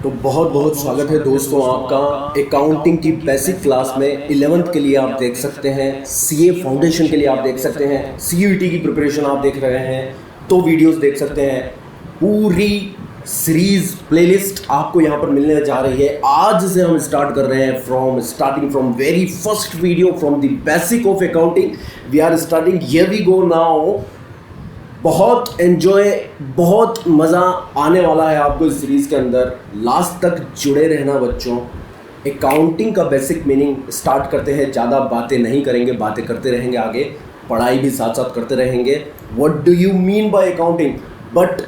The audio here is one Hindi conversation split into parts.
तो बहुत बहुत स्वागत है दोस्तों आपका अकाउंटिंग की बेसिक क्लास में 11th के लिए आप देख सकते हैं, सीए फाउंडेशन के लिए आप देख सकते हैं, सीयूईटी की प्रिपरेशन आप देख रहे हैं तो वीडियोस देख सकते हैं। पूरी सीरीज प्लेलिस्ट आपको यहाँ पर मिलने जा रही है। आज से हम स्टार्ट कर रहे हैं starting from very first video from the basic of accounting. We are starting, here we go now. बहुत एंजॉय, बहुत मज़ा आने वाला है आपको इस सीरीज़ के अंदर। लास्ट तक जुड़े रहना बच्चों। अकाउंटिंग का बेसिक मीनिंग स्टार्ट करते हैं। ज़्यादा बातें नहीं करेंगे, बातें करते रहेंगे, आगे पढ़ाई भी साथ साथ करते रहेंगे। What do you mean by accounting, but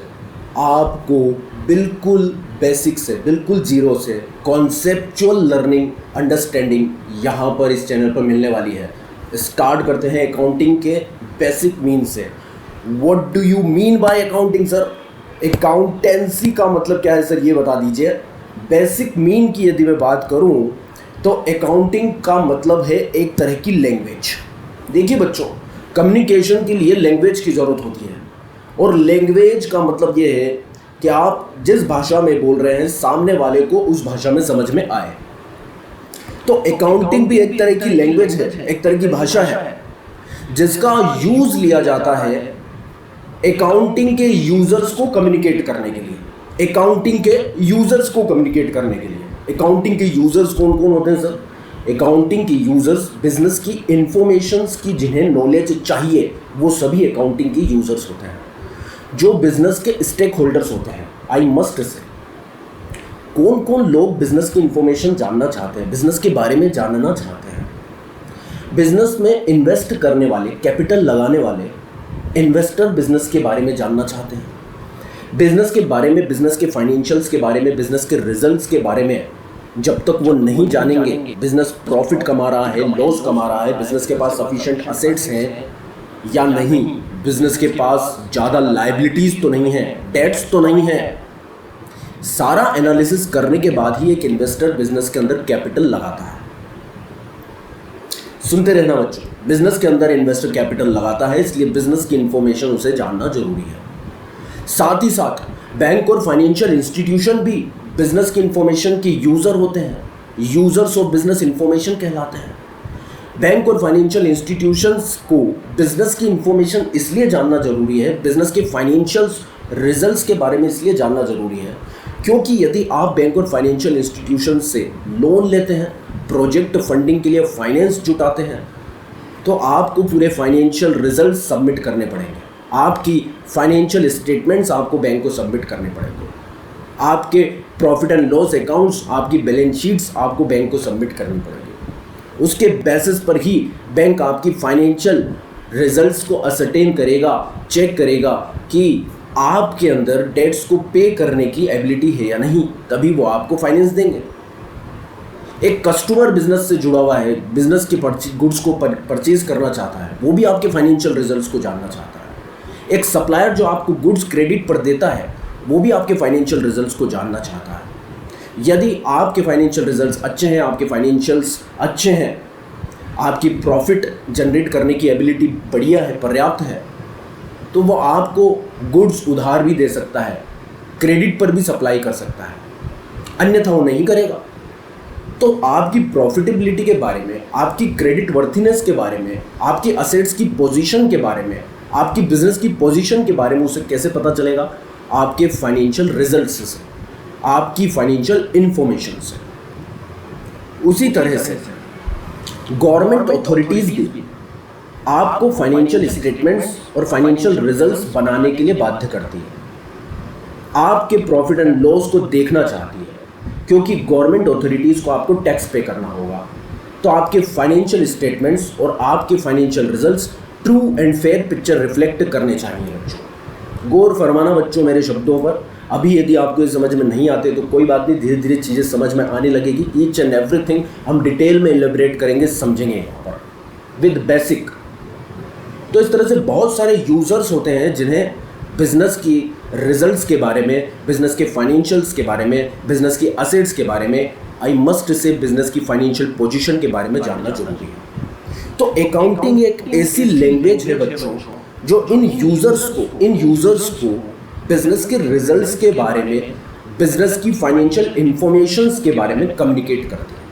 आपको बिल्कुल बेसिक से, बिल्कुल जीरो से कॉन्सेप्चुअल लर्निंग, अंडरस्टैंडिंग यहाँ पर इस चैनल पर मिलने वाली है। स्टार्ट करते हैं अकाउंटिंग के बेसिक मीन से। What do you mean by accounting sir? Accountancy का मतलब क्या है सर, ये बता दीजिए। बेसिक मीन की यदि मैं बात करूं तो अकाउंटिंग का मतलब है एक तरह की लैंग्वेज। देखिए बच्चों, कम्युनिकेशन के लिए लैंग्वेज की ज़रूरत होती है, और लैंग्वेज का मतलब ये है कि आप जिस भाषा में बोल रहे हैं सामने वाले को उस भाषा में समझ में आए। तो अकाउंटिंग भी एक तरह की लैंग्वेज है, एक तरह की भाषा है जिसका यूज़ लिया जाता है अकाउंटिंग के यूजर्स को कम्युनिकेट करने के लिए। अकाउंटिंग के यूजर्स को कम्युनिकेट करने के लिए। अकाउंटिंग के यूजर्स कौन कौन होते हैं सर? अकाउंटिंग के यूजर्स बिजनेस की इंफॉर्मेशंस की जिन्हें नॉलेज चाहिए वो सभी अकाउंटिंग के यूजर्स होते हैं। जो बिजनेस के स्टेक होल्डर्स होते हैं, आई मस्ट से, कौन कौन लोग बिजनेस की इंफॉर्मेशन जानना चाहते हैं, बिजनेस के बारे में जानना चाहते हैं। बिजनेस में इन्वेस्ट करने वाले, कैपिटल लगाने वाले इन्वेस्टर बिजनेस के बारे में जानना चाहते हैं। बिजनेस के बारे में, बिजनेस के फाइनेंशियल्स के बारे में, बिजनेस के रिजल्ट्स के बारे में जब तक वो नहीं जानेंगे, बिजनेस प्रॉफिट कमा रहा है, लॉस कमा रहा है, बिजनेस के पास सफिशिएंट असेट्स हैं या नहीं, बिजनेस के पास ज़्यादा लायबिलिटीज़ तो नहीं है, डेट्स तो नहीं है, सारा एनालिसिस करने के बाद ही एक इन्वेस्टर बिजनेस के अंदर कैपिटल लगाता है। सुनते रहना बच्चों, बिजनेस के अंदर इन्वेस्टर कैपिटल लगाता है, इसलिए बिजनेस की इंफॉर्मेशन उसे जानना जरूरी है। साथ ही साथ बैंक और फाइनेंशियल इंस्टीट्यूशन भी बिजनेस की इंफॉर्मेशन के यूजर होते हैं, यूजर्स ऑफ बिजनेस इंफॉर्मेशन कहलाते हैं। बैंक और फाइनेंशियल इंस्टीट्यूशंस को बिजनेस की इंफॉर्मेशन इसलिए जानना जरूरी है, बिजनेस के फाइनेंशियल रिजल्ट्स के बारे में इसलिए जानना जरूरी है क्योंकि यदि आप बैंक और फाइनेंशियल इंस्टीट्यूशन से लोन लेते हैं, प्रोजेक्ट फंडिंग के लिए फाइनेंस जुटाते हैं, तो आपको पूरे फाइनेंशियल रिजल्ट सबमिट करने पड़ेंगे। आपकी फाइनेंशियल स्टेटमेंट्स आपको बैंक को सबमिट करने पड़ेंगे। आपके प्रॉफिट एंड लॉस अकाउंट्स, आपकी बैलेंस शीट्स आपको बैंक को सबमिट करनी पड़ेगी। उसके बेसिस पर ही बैंक आपकी फाइनेंशियल रिजल्ट्स को असरटेन करेगा, चेक करेगा कि आपके अंदर डेट्स को पे करने की एबिलिटी है या नहीं, तभी वो आपको फाइनेंस देंगे। एक कस्टमर बिजनेस से जुड़ा हुआ है, बिजनेस की गुड्स को परचेज करना चाहता है, वो भी आपके फाइनेंशियल रिजल्ट्स को जानना चाहता है। एक सप्लायर जो आपको गुड्स क्रेडिट पर देता है, वो भी आपके फाइनेंशियल रिजल्ट्स को जानना चाहता है। यदि आपके फाइनेंशियल रिजल्ट्स अच्छे हैं, आपके फाइनेंशियल्स अच्छे हैं, आपकी प्रॉफिट जनरेट करने की एबिलिटी बढ़िया है, पर्याप्त है, तो वो आपको गुड्स उधार भी दे सकता है, क्रेडिट पर भी सप्लाई कर सकता है, अन्यथा वो नहीं करेगा। तो आपकी प्रॉफिटेबिलिटी के बारे में, आपकी क्रेडिट वर्थीनेस के बारे में, आपकी असेट्स की पोजीशन के बारे में, आपकी बिजनेस की पोजीशन के बारे में उसे कैसे पता चलेगा? आपके फाइनेंशियल रिजल्ट्स से, आपकी फाइनेंशियल इंफॉर्मेशन से। उसी तरह से गवर्नमेंट अथॉरिटीज़ भी आपको फाइनेंशियल स्टेटमेंट्स और फाइनेंशियल रिजल्ट्स बनाने के लिए बाध्य करती है। आपके प्रॉफिट एंड लॉस को देखना चाहती है क्योंकि गवर्नमेंट अथॉरिटीज़ को आपको टैक्स पे करना होगा। तो आपके फाइनेंशियल स्टेटमेंट्स और आपके financial results true and fair picture reflect करने चाहिए बच्चों। गौर फरमाना बच्चों मेरे शब्दों पर। अभी यदि आपको ये समझ में नहीं आते तो कोई बात नहीं, धीरे धीरे चीज़ें समझ में आने लगेगी। ईच एंड एवरीथिंग हम डिटेल में एलिब्रेट करेंगे, समझेंगे यहाँ पर विद बेसिक। तो इस तरह से बहुत सारे यूज़र्स होते हैं जिन्हें बिजनेस की रिजल्ट्स के बारे में, बिजनेस के फाइनेंशियल्स के बारे में, बिजनेस की असेट्स के बारे में, आई मस्ट से बिजनेस की फाइनेंशियल पोजीशन के बारे में जानना जरूरी है। तो अकाउंटिंग एक ऐसी लैंग्वेज है बच्चों जो इन यूजर्स को बिजनेस के रिजल्ट्स के बारे में बिजनेस की फाइनेंशियल इंफॉर्मेशंस के बारे में कम्युनिकेट करते हैं।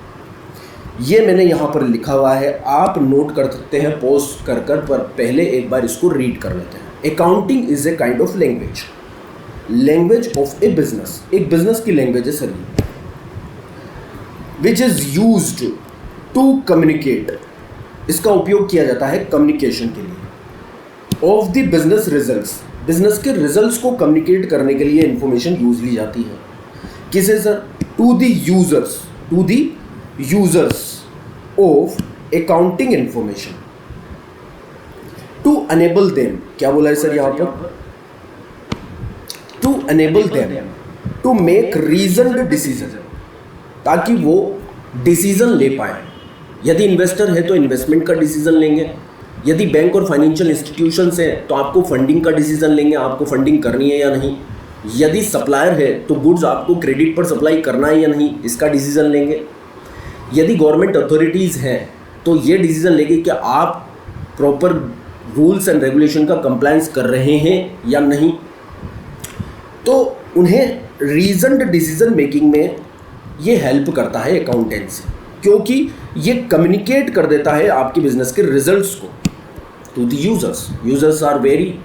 ये मैंने यहाँ पर लिखा हुआ है, आप नोट कर सकते हैं पॉज कर पर पहले एक बार इसको रीड कर लेते हैं। Accounting is a kind of language of a business, एक बिजनेस की लैंग्वेज है sir, which is used to communicate, इसका उपयोग किया जाता है कम्युनिकेशन के लिए। Of the business results, business के रिजल्ट्स को कम्युनिकेट करने के लिए इंफॉर्मेशन यूज ली जाती है। किसे sir? To the users of accounting information, to enable them, क्या बोला है सर यहाँ पर? To enable them to make रीजन्ड decision, ताकि वो डिसीजन ले पाए। यदि इन्वेस्टर है तो इन्वेस्टमेंट का डिसीजन लेंगे, यदि बैंक और फाइनेंशियल इंस्टीट्यूशंस है तो आपको फंडिंग का डिसीजन लेंगे, आपको फंडिंग करनी है या नहीं। यदि सप्लायर है तो गुड्स आपको क्रेडिट पर सप्लाई करना है या नहीं, इसका डिसीजन लेंगे। यदि गवर्नमेंट अथॉरिटीज़ हैं तो ये डिसीजन लेंगे कि आप प्रॉपर रूल्स एंड रेगुलेशन का कंप्लायंस कर रहे हैं या नहीं। तो उन्हें रीजन्ड डिसीजन मेकिंग में ये हेल्प करता है अकाउंटेंसी, क्योंकि ये कम्युनिकेट कर देता है आपके बिजनेस के रिजल्ट्स को to the users. Users are very,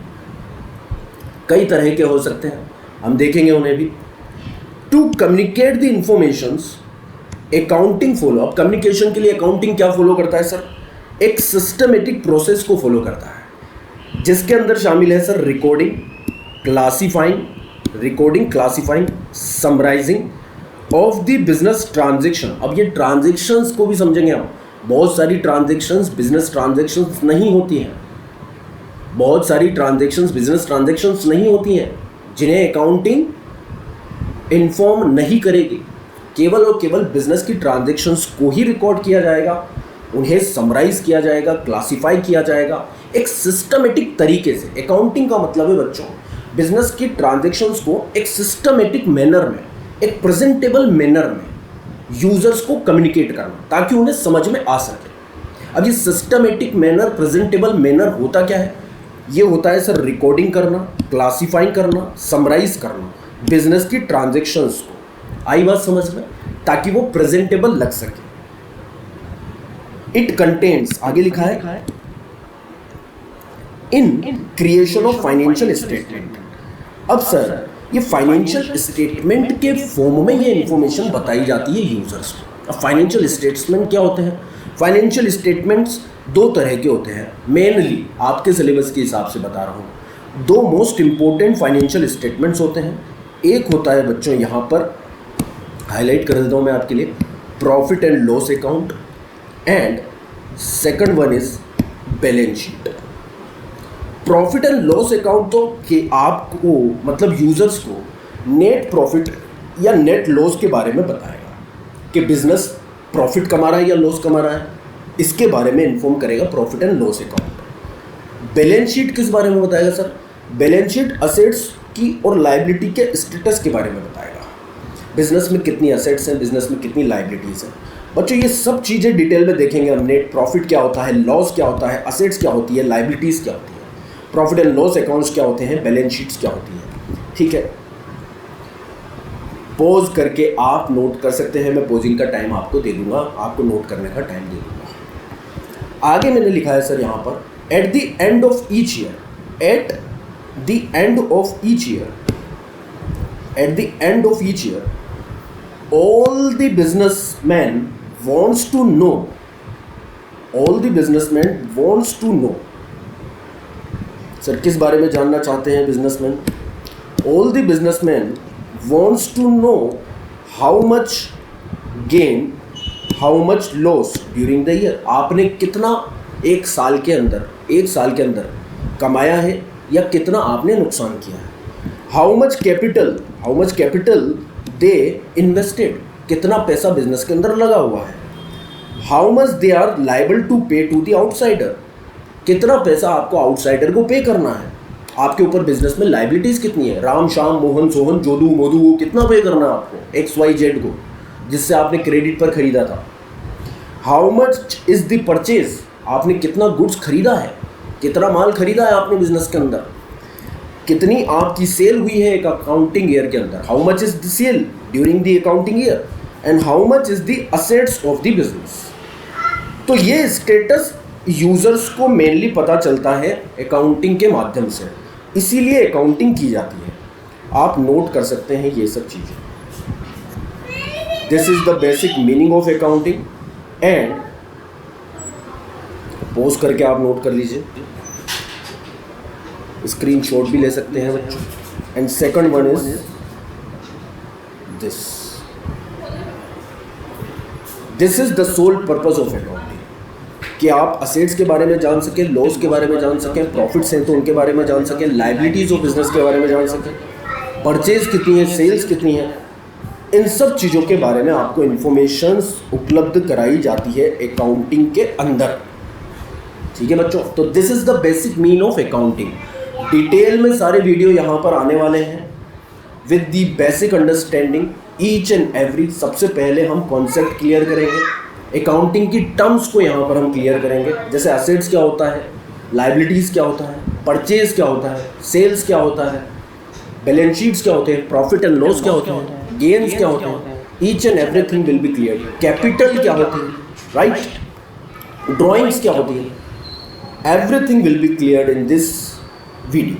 कई तरह के हो सकते हैं, हम देखेंगे उन्हें भी। To communicate the informations accounting follow, अब कम्युनिकेशन के लिए अकाउंटिंग क्या फॉलो करता है सर? एक सिस्टमेटिक प्रोसेस को फॉलो करता है, जिसके अंदर शामिल है sir recording, classifying, summarising of the business transaction. अब ये ट्रांजेक्शन्स को भी समझेंगे हम। बहुत सारी ट्रांजेक्शन्स बिजनेस ट्रांजेक्शन्स नहीं होती हैं, बहुत सारी ट्रांजेक्शन्स बिजनेस ट्रांजेक्शन्स नहीं होती हैं, जिन्हें अकाउंटिंग इन्फॉर्म नहीं करेगी। केवल और केवल बिजनेस की ट्रांजेक्शन्स को ही रिकॉर्ड किया जाएगा, उन्हें समराइज किया जाएगा, क्लासीफाई किया जाएगा एक सिस्टमेटिक तरीके से। अकाउंटिंग का मतलब है बच्चों, बिजनेस की ट्रांजेक्शन्स को एक सिस्टमेटिक मैनर में, एक प्रेजेंटेबल मैनर में यूजर्स को कम्युनिकेट करना, ताकि उन्हें समझ में आ सके। अब ये सिस्टमेटिक मैनर, प्रेजेंटेबल मैनर होता क्या है? ये होता है सर रिकॉर्डिंग करना, क्लासीफाइंग करना, समराइज करना बिजनेस की ट्रांजेक्शन्स को। आई बात समझ में? ताकि वो प्रेजेंटेबल लग सके। इट कंटेन्स, आगे लिखा है, in creation of financial statement. अब सर ये फाइनेंशियल स्टेटमेंट के फॉर्म में ये इंफॉर्मेशन बताई जाती है यूजर्स को। अब फाइनेंशियल स्टेटमेंट क्या होते हैं? फाइनेंशियल स्टेटमेंट्स दो तरह के होते हैं, मेनली आपके सिलेबस के हिसाब से बता रहा हूँ। दो मोस्ट इंपॉर्टेंट फाइनेंशियल स्टेटमेंट्स होते हैं। एक होता है बच्चों, यहाँ पर हाईलाइट कर देता हूँ मैं आपके लिए, profit and loss account, and second one is balance sheet. Profit and loss account तो कि आपको मतलब यूजर्स को नेट प्रॉफिट या नेट लॉस के बारे में बताएगा कि बिजनेस प्रॉफिट कमा रहा है या लॉस कमा रहा है, इसके बारे में इन्फॉर्म करेगा profit and loss account. Balance sheet किस बारे में बताएगा सर? बैलेंस शीट असेट्स की और लायबिलिटी के स्टेटस के बारे में बताएगा। बिजनेस में कितनी असेट्स हैं, बिजनेस में कितनी लायबिलिटीज़ हैं। बच्चों ये सब चीज़ें डिटेल में देखेंगे हम। नेट प्रॉफिट क्या होता है, लॉस क्या होता है, असेट्स क्या होती है, लायबिलिटीज़ क्या होती है, प्रॉफिट एंड लॉस अकाउंट्स क्या होते हैं, बैलेंस शीट्स क्या होती है। ठीक है, पॉज करके आप नोट कर सकते हैं, मैं पॉजिंग का टाइम आपको दे दूंगा, आपको नोट करने का टाइम दे दूंगा। आगे मैंने लिखा है सर यहाँ पर, at the end of each year, at the end of each year, at the end of each year all the businessmen wants to know, all the businessmen wants to know, sir किस बारे में जानना चाहते हैं businessman? all the businessmen wants to know how much gain, how much loss during the year। आपने कितना एक साल के अंदर कमाया है या कितना आपने नुकसान किया है। how much capital they invested, कितना पैसा बिजनेस के अंदर लगा हुआ है। How much they are liable to pay to the outsider, कितना पैसा आपको आउटसाइडर को पे करना है। आपके ऊपर बिजनेस में लाइबिलिटीज़ कितनी है, राम श्याम मोहन सोहन जोदू मोदू को कितना पे करना है आपको, XYZ को, जिससे आपने क्रेडिट पर खरीदा था। How much is the purchase, आपने कितना गुड्स खरीदा है, कितना माल खरीदा है आपने बिजनेस के अंदर। कितनी आपकी सेल हुई है एक अकाउंटिंग ईयर के अंदर, how much is the sale during the accounting year and how much is the assets of the business. तो ये स्टेटस यूजर्स को मेनली पता चलता है अकाउंटिंग के माध्यम से, इसीलिए अकाउंटिंग की जाती है। आप नोट कर सकते हैं ये सब चीज़ें। This is the basic meaning of accounting and pose करके आप नोट कर लीजिए, स्क्रीनशॉट भी ले सकते हैं बच्चों। And second one is this is the sole purpose of accounting, कि आप असेट्स के बारे में जान सकें, लॉस के बारे में जान सकें, प्रॉफिट्स हैं तो उनके बारे में जान सकें, लाइबिलिटीज ऑफ बिजनेस के बारे में जान सकें, परचेज कितनी है, सेल्स कितनी है, इन सब चीज़ों के बारे में आपको इंफॉर्मेशंस उपलब्ध कराई जाती है अकाउंटिंग के अंदर। ठीक है बच्चों, तो this is the basic mean of accounting. Detail में सारे वीडियो यहाँ पर आने वाले हैं with the basic understanding each and every. सबसे पहले हम कॉन्सेप्ट क्लियर करेंगे, अकाउंटिंग की टर्म्स को यहाँ पर हम क्लियर करेंगे, जैसे एसेट्स क्या होता है, लाइबिलिटीज़ क्या होता है, परचेज क्या होता है, सेल्स क्या होता है, बैलेंस शीट्स क्या होते हैं, प्रॉफिट एंड लॉस क्या होते हैं, गेन्स क्या होते हैं, each and everything will be clear. Capital क्या होती है, राइट, ड्राइंग्स क्या होती है, everything will be cleared in this video.